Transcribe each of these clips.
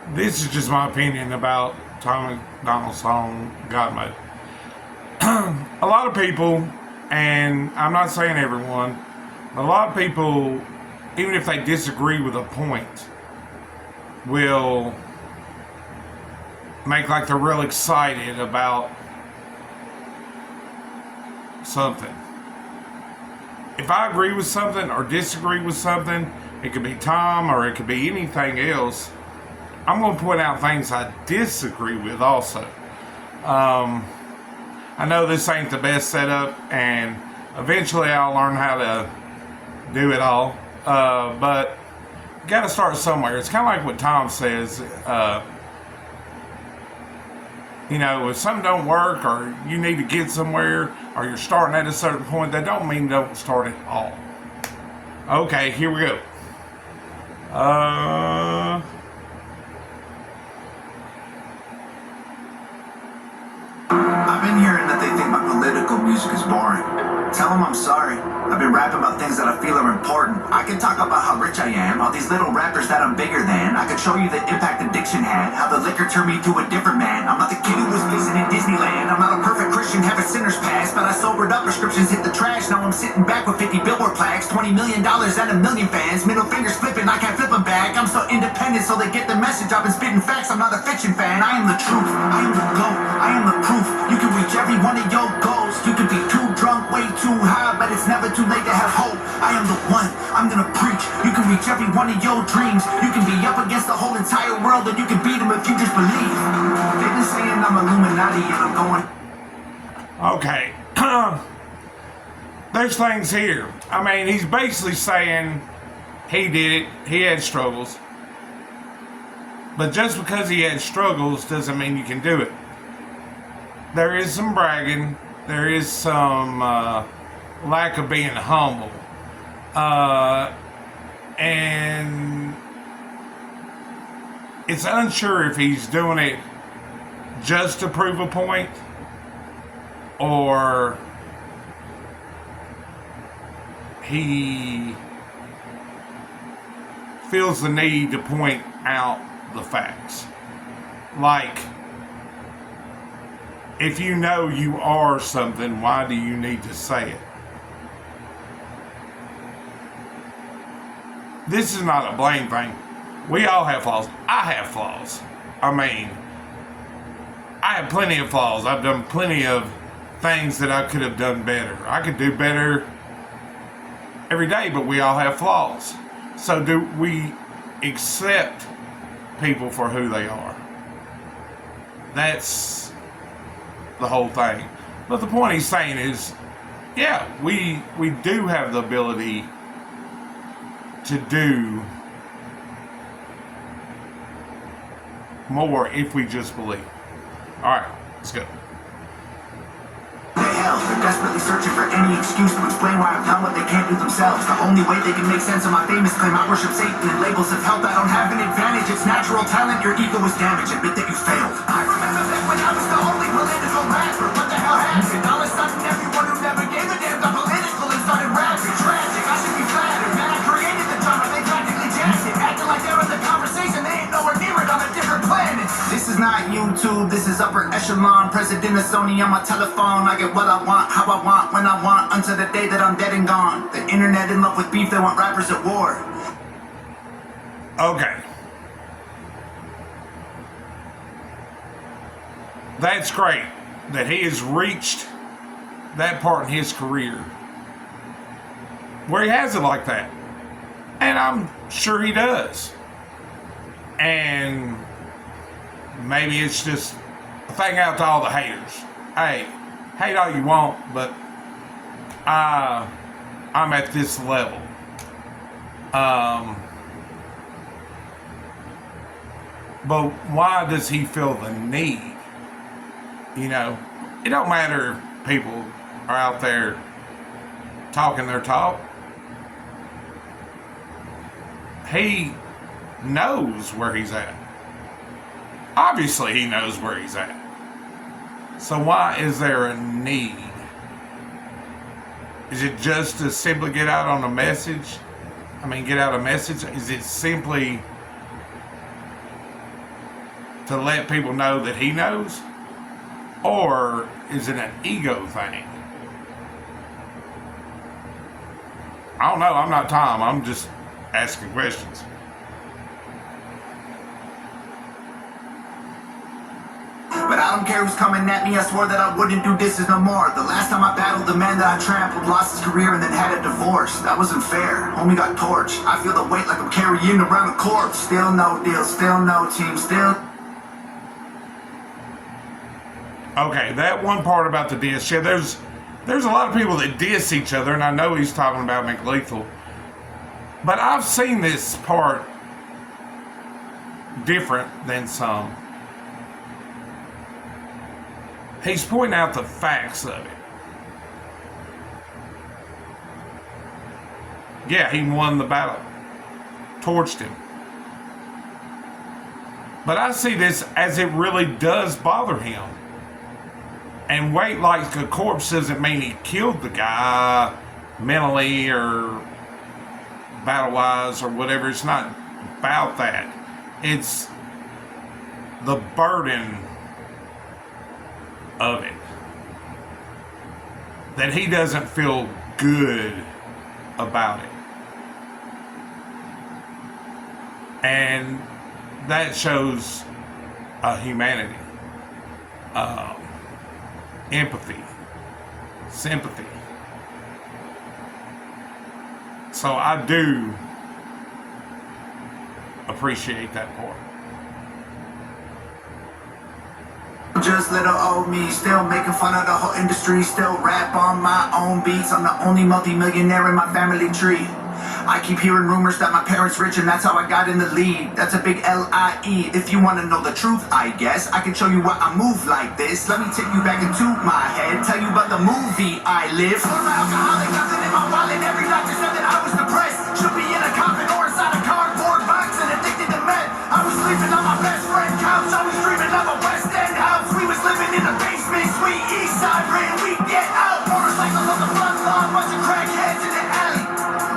This is just my opinion about Tom McDonald's song God Mode. A lot of people, and I'm not saying everyone, but a lot of people, even if they disagree with a point, will make like they're real excited about something. If I agree with something or disagree with something, it could be Tom or it could be anything else, I'm going to point out things I disagree with also. I know this ain't the best setup, and eventually I'll learn how to do it all. But you got to start somewhere. It's kind of like what Tom says. If something don't work or you need to get somewhere or you're starting at a certain point, that don't mean don't start at all. Okay, here we go. I've been hearing that they think my political music is boring. Tell them I'm sorry. I've been rapping about things that I feel are important. I can talk about how rich I am, all these little rappers that I'm bigger than. I could show you the impact addiction had, how the liquor turned me to a different man. I'm not the kid who was visiting Disneyland. I'm not a perfect Christian, have a sinner's past, but I sobered up, prescriptions hit the trash. Now I'm sitting back with 50 billboard plaques, $20 million and a million fans. Middle fingers flipping, I can't flip them back. I'm so independent, so they get the message. I've been spitting facts, I'm not a fiction fan. I am the truth, I am the GOAT, I am the proof. You can reach every one of your goals. You can be too drunk, way too high, but it's never too late to have hope. I am the one, I'm gonna preach. You can reach every one of your dreams. You can be up against the whole entire world, and you can beat them if you just believe. They've been saying I'm Illuminati, and I'm going. Okay. There's things here. I mean, he's basically saying he did it, he had struggles. But just because he had struggles doesn't mean you can do it. There is some bragging. There is some lack of being humble. And it's unsure if he's doing it just to prove a point or he feels the need to point out the facts. Like, if you know you are something, why do you need to say it? This is not a blame thing. We all have flaws. I have flaws. I mean, I have plenty of flaws. I've done plenty of things that I could have done better. I could do better every day, but we all have flaws. So do we accept people for who they are? That's the whole thing. But the point he's saying is, yeah, we do have the ability to do more if we just believe. Alright, let's go. They're desperately searching for any excuse to explain why I've done what they can't do themselves. The only way they can make sense of my famous claim I worship Satan and labels of health. I don't have an advantage, it's natural talent. Your ego is damaged, admit that you failed. I remember back when I was the only political rapper. What the hell happened? All of a sudden everyone who never gave a damn got political and started rapping. Tragic, I should be flattered. Man, I created the drama, they practically jacked it. Acting like they're in the conversation, they ain't nowhere near it on a different planet. This is not YouTube, this is upper echelon. President of Sony on my telephone. I get what I want, how I want, when I want, until the day that I'm dead and gone. The internet in love with beef, they want rappers at war. Okay. That's great that he has reached that part in his career where he has it like that. And I'm sure he does. And maybe it's just a thing out to all the haters. Hey, hate all you want, but I'm at this level. But why does he feel the need? It don't matter if people are out there talking their talk. He knows where he's at. Obviously, he knows where he's at. So why is there a need? Is it just to simply get out on a message? Get out a message? Is it simply to let people know that he knows? Or is it an ego thing? I don't know. I'm not Tom. I'm just asking questions. But I don't care who's coming at me, I swore that I wouldn't do this no more. The last time I battled the man that I trampled, lost his career and then had a divorce. That wasn't fair, homie got torched. I feel the weight like I'm carrying around a corpse. Still no deal, still no team, still... Okay, that one part about the diss, yeah, there's a lot of people that diss each other, and I know he's talking about McLethal. But I've seen this part different than some. He's pointing out the facts of it. Yeah, he won the battle. Torched him. But I see this as it really does bother him. And weight like a corpse doesn't mean he killed the guy mentally or battle-wise or whatever. It's not about that. It's the burden of it. That he doesn't feel good about it. And that shows humanity. Empathy. Sympathy. So I do appreciate that part. Just little old me, still making fun of the whole industry, still rap on my own beats. I'm the only multi-millionaire in my family tree. I keep hearing rumors that my parents rich and that's how I got in the lead. That's a big L-I-E. If you want to know the truth, I guess I can show you why I move like this. Let me take you back into my head, tell you about the movie I live. Former alcoholic, nothing in my wallet. Every doctor said that I was depressed. Should be in a coffin or inside a cardboard box and addicted to meth. I was sleeping on my best friend's couch. I was dreaming of a West End house. We was living in a basement, sweet east side, praying we'd get out. Motorcycles on the front lawn, bunch of crackheads in the alley.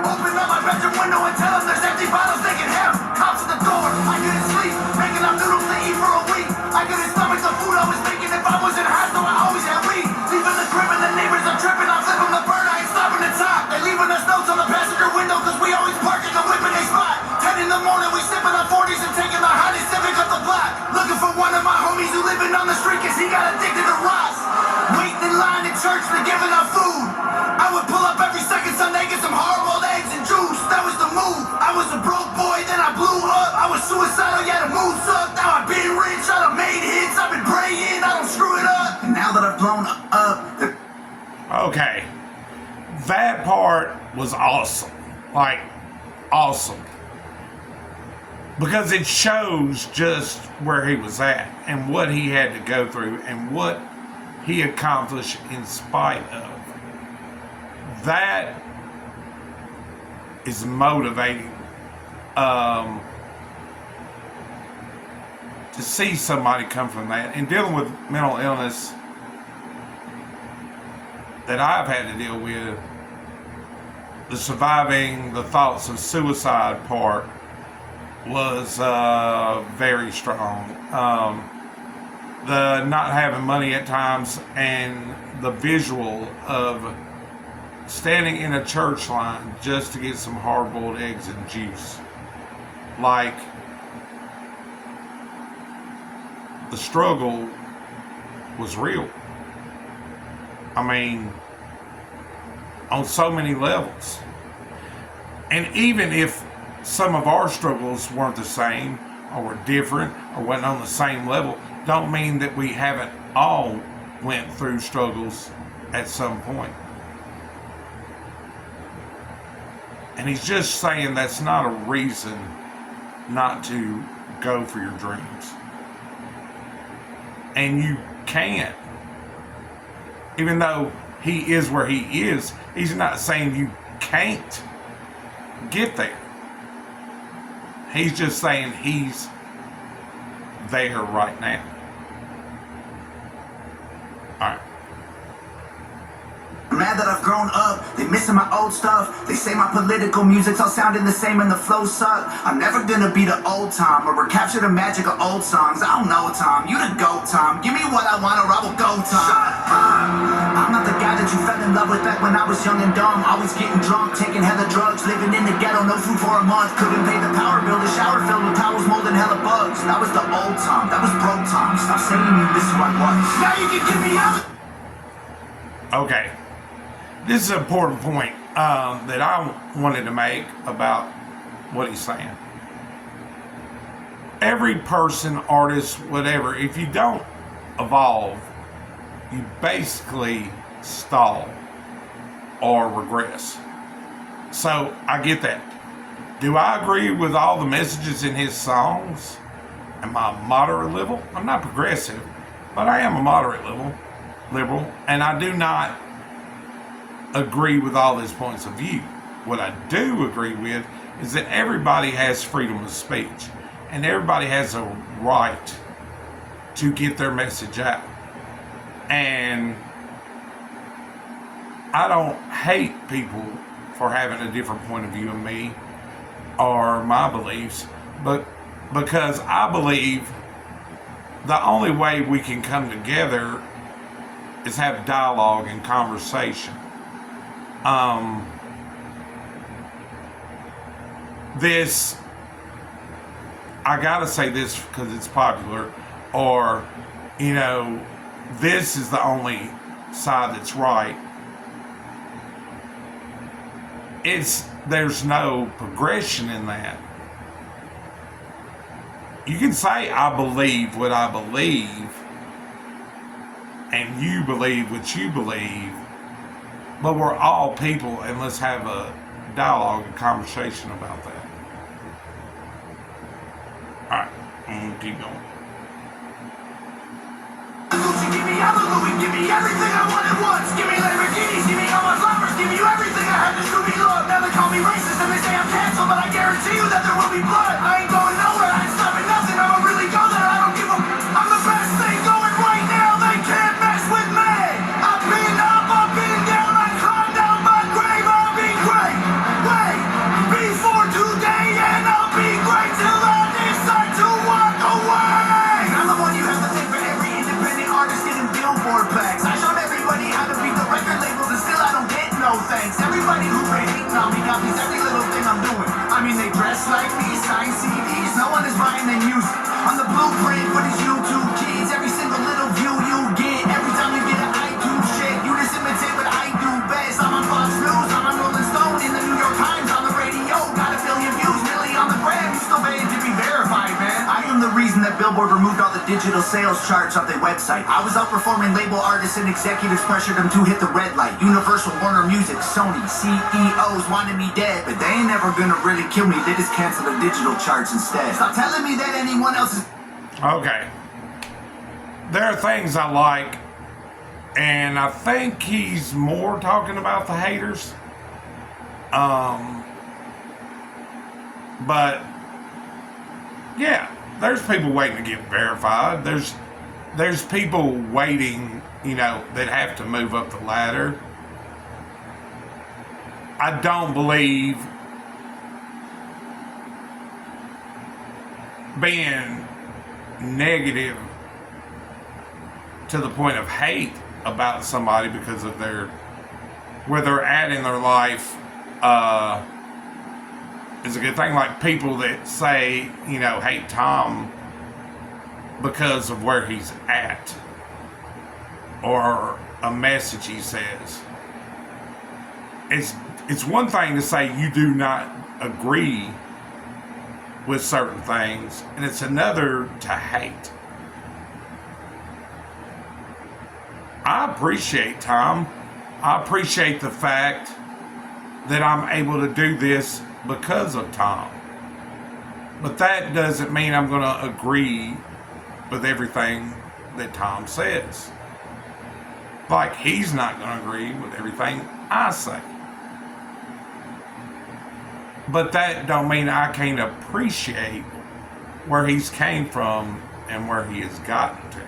Open up my bedroom window and tell them there's empty bottles they can have. Cops at the door, I couldn't sleep. Making up noodles to eat for a week. I couldn't stomach the food I was making if I wasn't high, so I always had weed. Leaving the crib and the neighbors are tripping. I'm flipping the bird, I ain't stopping to talk. They leaving us notes on the passenger window cause we always park in the whip in a spot. 10 in the morning, we sipping on 40s and taking the hottest Civic up the block. Looking for one of my homies who living on the street cause he got addicted to Ross. Waiting in line at church for giving out food. I would pull up every second Sunday, get some hard-boiled eggs and juice. That was the move. I was a broke boy, then I blew up. I was suicidal, yeah, the mood sucked. Now I've been rich, I done made hits. I've been praying, I don't screw it up. And now that I've blown up, okay. That part was awesome. Like, awesome. Because it shows just where he was at and what he had to go through and what he accomplished in spite of. That is motivating to see somebody come from that. And dealing with mental illness that I've had to deal with, the surviving the thoughts of suicide part was very strong. The not having money at times and the visual of standing in a church line just to get some hard-boiled eggs and juice. Like, the struggle was real. I mean, on so many levels. And even if some of our struggles weren't the same or were different or wasn't on the same level, don't mean that we haven't all went through struggles at some point. And he's just saying that's not a reason not to go for your dreams. And you can't. Even though he is where he is, he's not saying you can't get there. He's just saying he's there right now. All right. mad that I've grown up. They missing my old stuff. They say my political music's all sounding the same and the flow suck. I'm never gonna be the old Tom or recapture the magic of old songs. I don't know, Tom. You the GOAT, Tom. Give me what I want or I will go, Tom. Shut up! I'm not the guy that you fell in love with back when I was young and dumb. Always getting drunk, taking hella drugs, living in the ghetto, no food for a month. Couldn't pay the power bill, the shower filled with towels, molding hella bugs. That was the old Tom. That was broke Tom. Stop saying you this is what I was. Now you can get me out. Okay. This is an important point that I wanted to make about what he's saying. Every person, artist, whatever, if you don't evolve, you basically stall or regress. So I get that. Do I agree with all the messages in his songs? Am I moderate level? I'm not progressive, but I am a moderate level liberal, and I do not agree with all his points of view. What I do agree with is that everybody has freedom of speech, and everybody has a right to get their message out. And I don't hate people for having a different point of view of me or my beliefs, but because I believe the only way we can come together is have dialogue and conversation. This, I gotta say this because it's popular, or, you know, this is the only side that's right. There's no progression in that. You can say I believe what I believe and you believe what you believe, but we're all people, and let's have a dialogue and conversation about that. Alright, I'm gonna keep going. Give me Louis, give me everything I wanted once. Give me Lamborghinis, give me all my flowers, give you everything I had to show me love. Now they call me racist and they say I'm canceled, but I guarantee you that there will be blood. I ain't going nowhere, I ain't stopping nothing. I'ma really go there, I don't give a. I'm the best thing going right now, they can't mess with me. I've been up, I've been down, I climbed out my grave. I'll be great, wait, before today, and I'll be great till I decide to walk away. I'm the one you have to thank for every independent artist getting billboard plaques. I showed everybody how to beat the record labels, and still I don't get no thanks. Everybody who been hating on me copies every little thing I'm doing. I mean, they dress like me, sign CDs, no one is buying their music. On the blueprint for these YouTube kids, every single little view you get, every time you get an iTunes check, you just imitate what I do best. I'm on Fox News, I'm on Rolling Stone, in the New York Times, on the radio, got a billion views, million on the gram. You still paying to be verified, man. I am the reason that Billboard removed all the digital sales charts off their website. I was outperforming label artists and executives pressured them to hit the red light. Universal, Warner Music, Sony, CEOs wanted me dead, but they ain't never gonna really kill me. They just cancel the digital charts instead. Stop telling me that anyone else is. Okay. There are things I like, and I think he's more talking about the haters. But yeah, there's people waiting to get verified. There's people waiting, you know, that have to move up the ladder. I don't believe being negative to the point of hate about somebody because of where they're at in their life is a good thing. Like people that say, you know, hate Tom because of where he's at or a message he says. It's one thing to say you do not agree with certain things, and it's another to hate. I appreciate Tom. I appreciate the fact that I'm able to do this because of Tom. But that doesn't mean I'm going to agree with everything that Tom says. Like he's not going to agree with everything I say. But that don't mean I can't appreciate where he's came from and where he has gotten to.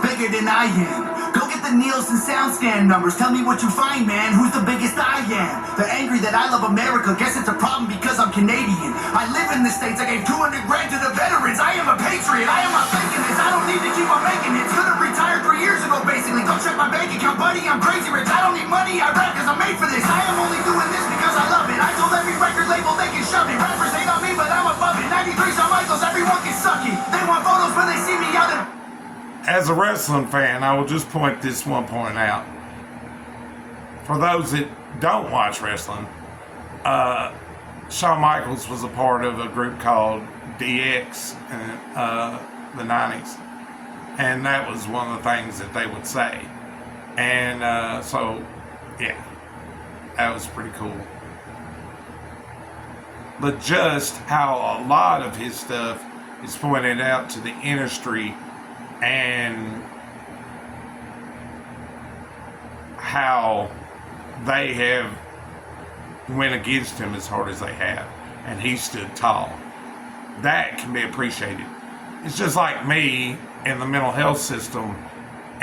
Big bigger than I am. Go get the Nielsen sound scan numbers. Tell me what you find, man. Who's the biggest I am? They're angry that I love America. Guess it's a problem because I'm Canadian. I live in the States. I gave 200 grand to the veterans. I am a patriot. I am not faking this. I don't need to keep on making it. Could have retired 3 years ago, basically. Go check my bank account, buddy. I'm crazy rich. I don't need money. I rap because I'm made for this. I am only doing this because I love it. I told every record label they can shove it. Rappers hate on me, but I'm above it. 93 Shawn Michaels, everyone can suck it. They want photos when they see me out in... As a wrestling fan, I will just point this one point out. For those that don't watch wrestling, Shawn Michaels was a part of a group called DX in the 90s. And that was one of the things that they would say. And so, yeah, that was pretty cool. But just how a lot of his stuff is pointed out to the industry and how they have went against him as hard as they have, and he stood tall. That can be appreciated. It's just like me in the mental health system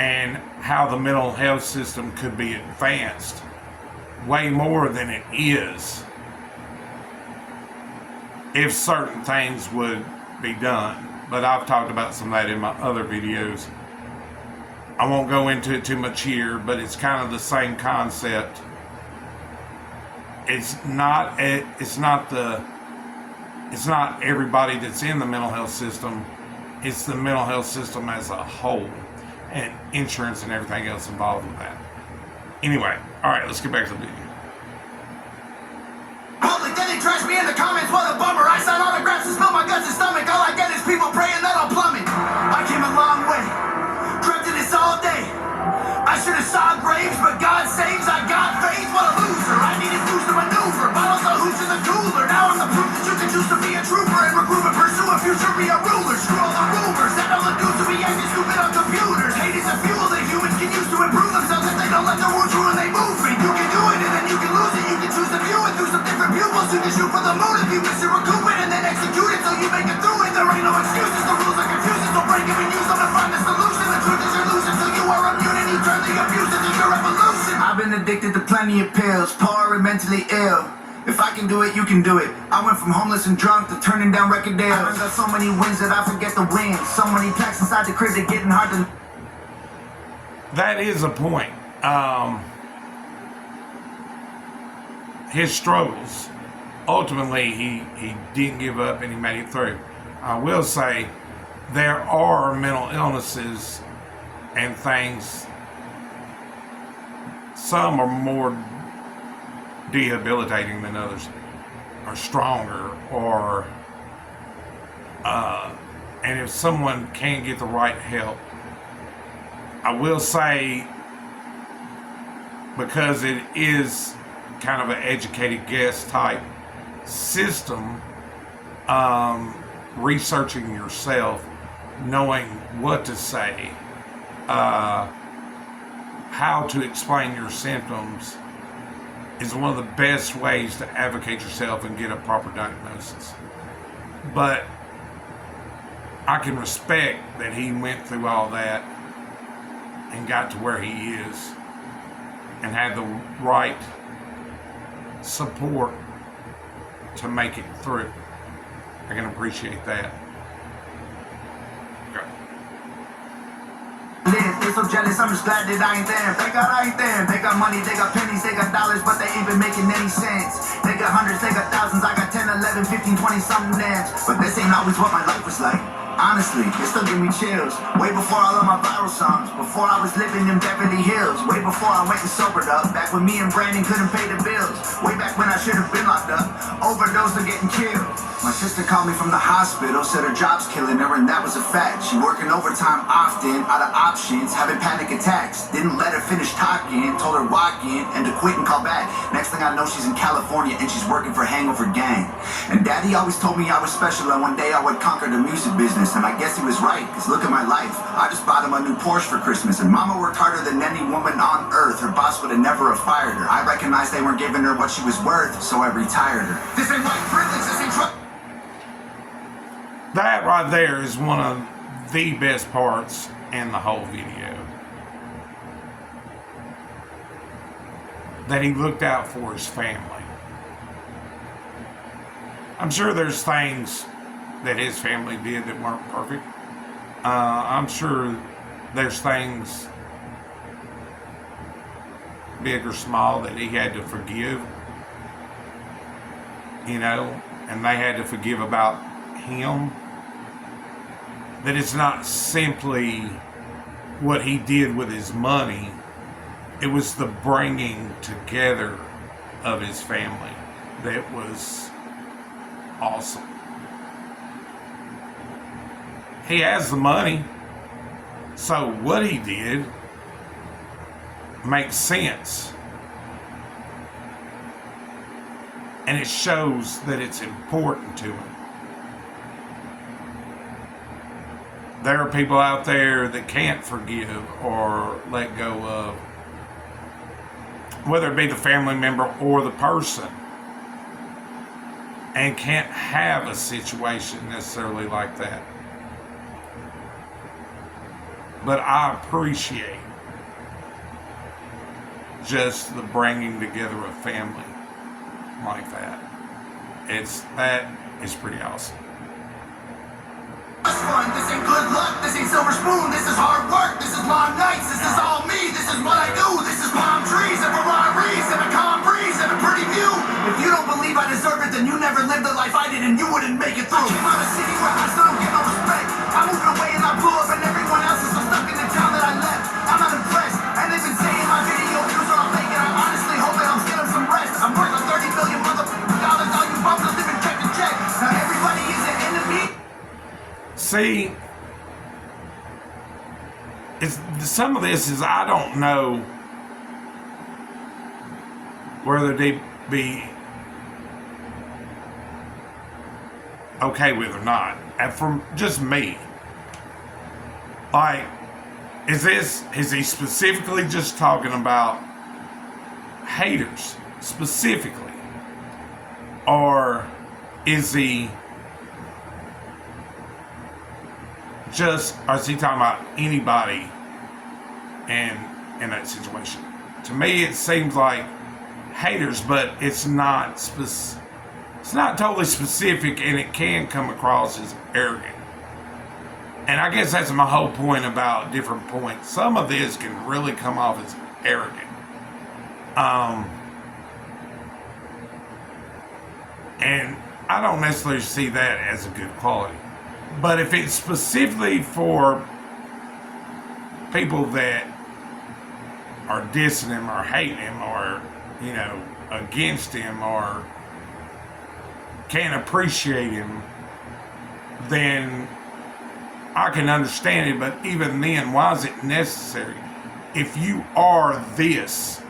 and how the mental health system could be advanced way more than it is if certain things would be done. But I've talked about some of that in my other videos. I won't go into it too much here, but it's kind of the same concept. It's not everybody that's in the mental health system. It's the mental health system as a whole, and insurance and everything else involved with that. Anyway, all right, let's get back to the video. Public, then they trash me in the comments, what a bummer. I sign autographs and spill my guts and stomach. All I get is people praying that I'll plummet. I came a long way, dreamt of this all day. I should have saw graves, but God saves. I got faith, what a loser. I needed booze to maneuver, bottles of hooch in the cooler. Now I'm the proof that you can choose to be a trooper and recruit and pursue a future, be a ruler. Screw all the rumors, that all the dudes will be acting stupid on computers. Hate is a fuel that humans can use to improve themselves if they don't let their words ruin they movement. You can do it and then you can lose it. You can choose to view it through some different pupils. You can shoot for the moon if you miss it, recoup it, and then execute it so you make it through it. There ain't no excuses, the rules are confusing, so break them and use them to find the solution. The truth is you're losing, so you are immune and you turn the abuse into your revolution. I've been addicted to plenty of pills, poor and mentally ill. If I can do it, you can do it. I went from homeless and drunk to turning down record deals. I got so many wins that I forget the wins. So many packs inside the crib that getting hard to... That is a point. His struggles, ultimately he didn't give up and he made it through. I will say there are mental illnesses and things, some are more debilitating than others, or stronger, or and if someone can't get the right help, I will say, because it is kind of an educated guess type system, researching yourself, knowing what to say, how to explain your symptoms is one of the best ways to advocate yourself and get a proper diagnosis. But I can respect that he went through all that and got to where he is and had the right support to make it through. I can appreciate that. Okay. They so jealous, I'm just glad that I ain't them. They got I ain't them. They got money, they got pennies, they got dollars, but they ain't been making any sense. They got hundreds, they got thousands, I got 10, 11, 15, 20 something names. But this ain't always what my life was like. Honestly, it still give me chills. Way before all of my viral songs, before I was living in Beverly Hills, way before I went and sobered up, back when me and Brandon couldn't pay the bills, way back when I should have been locked up, overdosed or getting killed. My sister called me from the hospital, said her job's killing her, and that was a fact. She working overtime often, out of options, having panic attacks. Didn't let her finish talking, told her walk in and to quit and call back. Next thing I know, she's in California and she's working for Hangover Gang. And Daddy always told me I was special and one day I would conquer the music business. And I guess he was right, cause look at my life. I just bought him a new Porsche for Christmas, and Mama worked harder than any woman on earth. Her boss would have never have fired her. I recognized they weren't giving her what she was worth, so I retired her. This ain't white privilege, this ain't That right there is one of the best parts in the whole video. that he looked out for his family. I'm sure there's things that his family did that weren't perfect. I'm sure there's things, big or small, that he had to forgive, and they had to forgive about him. That it's not simply what he did with his money, it was the bringing together of his family that was awesome. He has the money, so what he did makes sense. And it shows that it's important to him. There are people out there that can't forgive or let go of, whether it be the family member or the person, and can't have a situation necessarily like that. But I appreciate just the bringing together of family like that. That is pretty awesome. Fun. This ain't good luck, this ain't silver spoon, this is hard work, this is long nights, this is all me, this is what I do, this is palm trees and Ferraris and a calm breeze and a pretty view. If you don't believe I deserve it, then you never lived the life I did and you wouldn't make it through. I came out of city where I still don't get no respect. I moved away and I blew up and everyone else is so stuck in the town that I left. I'm not impressed, and they've been saying my video views are all fake, and I honestly hope that I'm getting some rest. I'm worth like 30 billion motherfucking dollars, all you bums are living check to check. Now everybody is an enemy. See, some of this is, I don't know whether they be okay with or not. And from just me, like, is he specifically just talking about haters specifically, or is he is he talking about anybody in that situation? To me, it seems like haters, but it's not totally specific, and it can come across as arrogant. And I guess that's my whole point about different points. Some of this can really come off as arrogant. And I don't necessarily see that as a good quality. But if it's specifically for people that are dissing him or hating him or, against him or can't appreciate him, then I can understand it. But even then, why is it necessary? If you are this,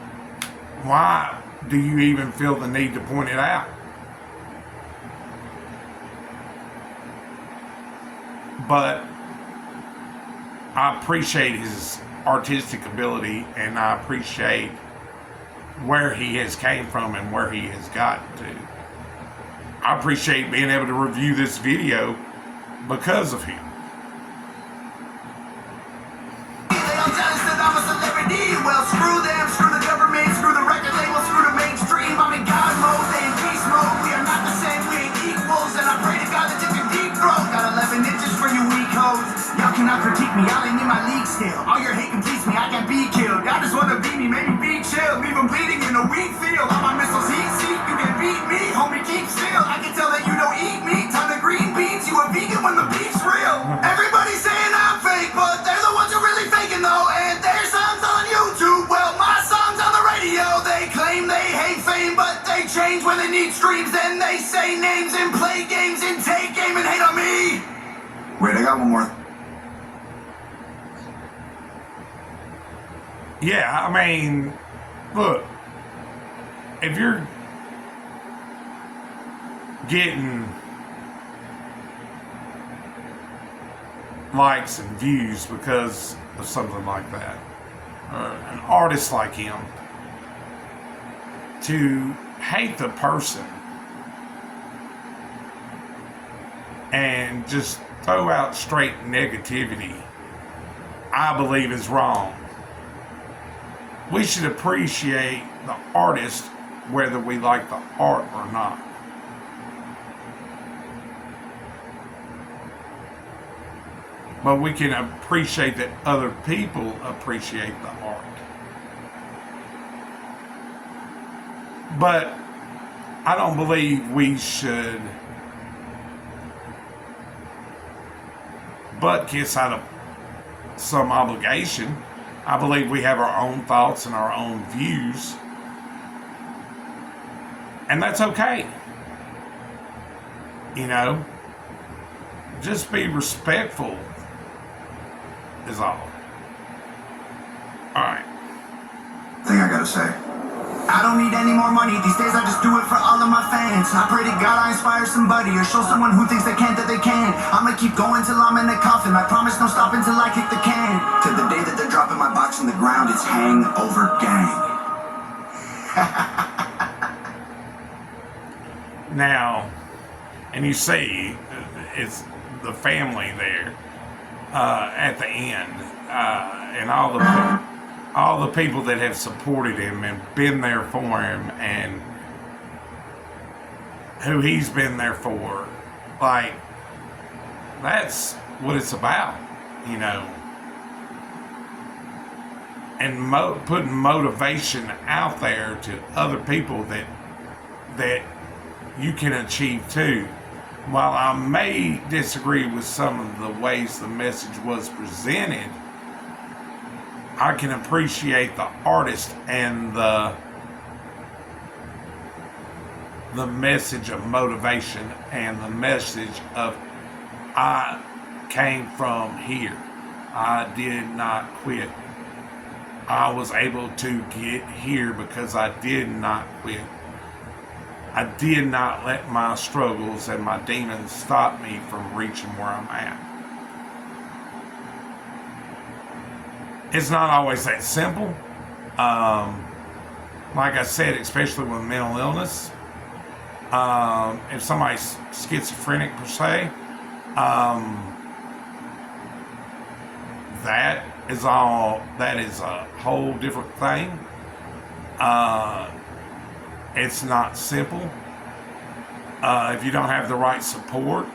why do you even feel the need to point it out? But I appreciate his artistic ability, and I appreciate where he has came from and where he has gotten to. I appreciate being able to review this video because of him. I'm jealous that I'm a celebrity. Well, screw them, screw the government, screw the record label, screw the mainstream. I'm in God mode, they in peace mode. We are not the same, we ain't equals. And I pray to God that you can deep throat. Got 11 inches for you weak hoes. Y'all cannot critique me, y'all ain't in my league still. All your hate completes me, I can be killed. Y'all just wanna beat me, maybe be chill. Leave them bleeding in a weak field. All my missiles heat seek, you can beat me. Homie, keep still. I can tell that you don't eat meat. Ton of green beans, you a vegan when the beef's real. Everybody's saying I'm fake, but they're the ones who really faking though. And their songs on YouTube, well, my songs on the radio. They claim they hate fame, but they change when they need streams. Then they say names and play games and take aim and hate on me. Wait, I got one more. Yeah, I mean, look, if you're getting likes and views because of something like that, or an artist like him, to hate the person and just throw out straight negativity, I believe is wrong. We should appreciate the artist, whether we like the art or not. But we can appreciate that other people appreciate the art. But I don't believe we should butt kiss out of some obligation. I believe we have our own thoughts and our own views. And that's okay. You know, just be respectful is all. Alright. Thing I gotta say. I don't need any more money. These days I just do it for all of my fans. I pray to God I inspire somebody or show someone who thinks they can't that they can. I'ma keep going till I'm in the coffin. I promise no stopping till I kick the can. To the day that they're dropping my box in the ground, it's Hangover Gang. Now, and you see, it's the family there at the end, and all the people that have supported him and been there for him, and who he's been there for. Like, that's what it's about, you know. And putting motivation out there to other people that you can achieve too. While I may disagree with some of the ways the message was presented, I can appreciate the artist and the message of motivation and the message of I came from here. I did not quit. I was able to get here because I did not quit. I did not let my struggles and my demons stop me from reaching where I'm at. It's not always that simple. Like I said, especially with mental illness. If somebody's schizophrenic per se, that is a whole different thing. It's not simple. If you don't have the right support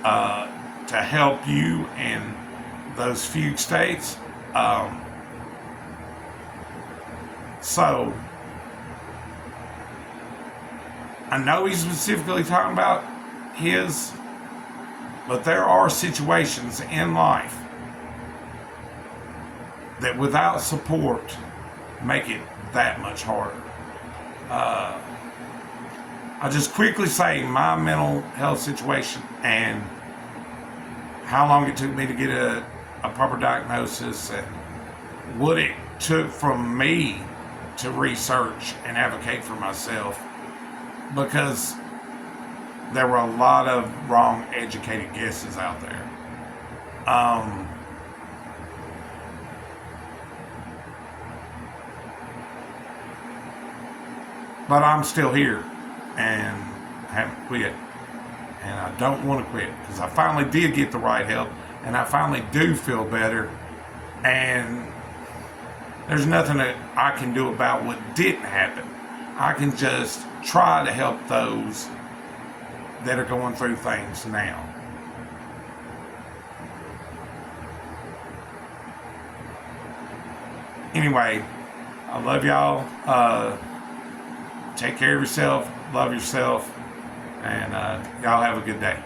to help you in those fugue states. So, I know he's specifically talking about his, but there are situations in life that without support make it that much harder. I'll just quickly say my mental health situation and how long it took me to get a proper diagnosis and what it took from me to research and advocate for myself, because there were a lot of wrong educated guesses out there. But I'm still here and haven't quit, and I don't want to quit because I finally did get the right help and I finally do feel better, and there's nothing that I can do about what didn't happen. I can just try to help those that are going through things now. Anyway, I love y'all. Take care of yourself, love yourself, and y'all have a good day.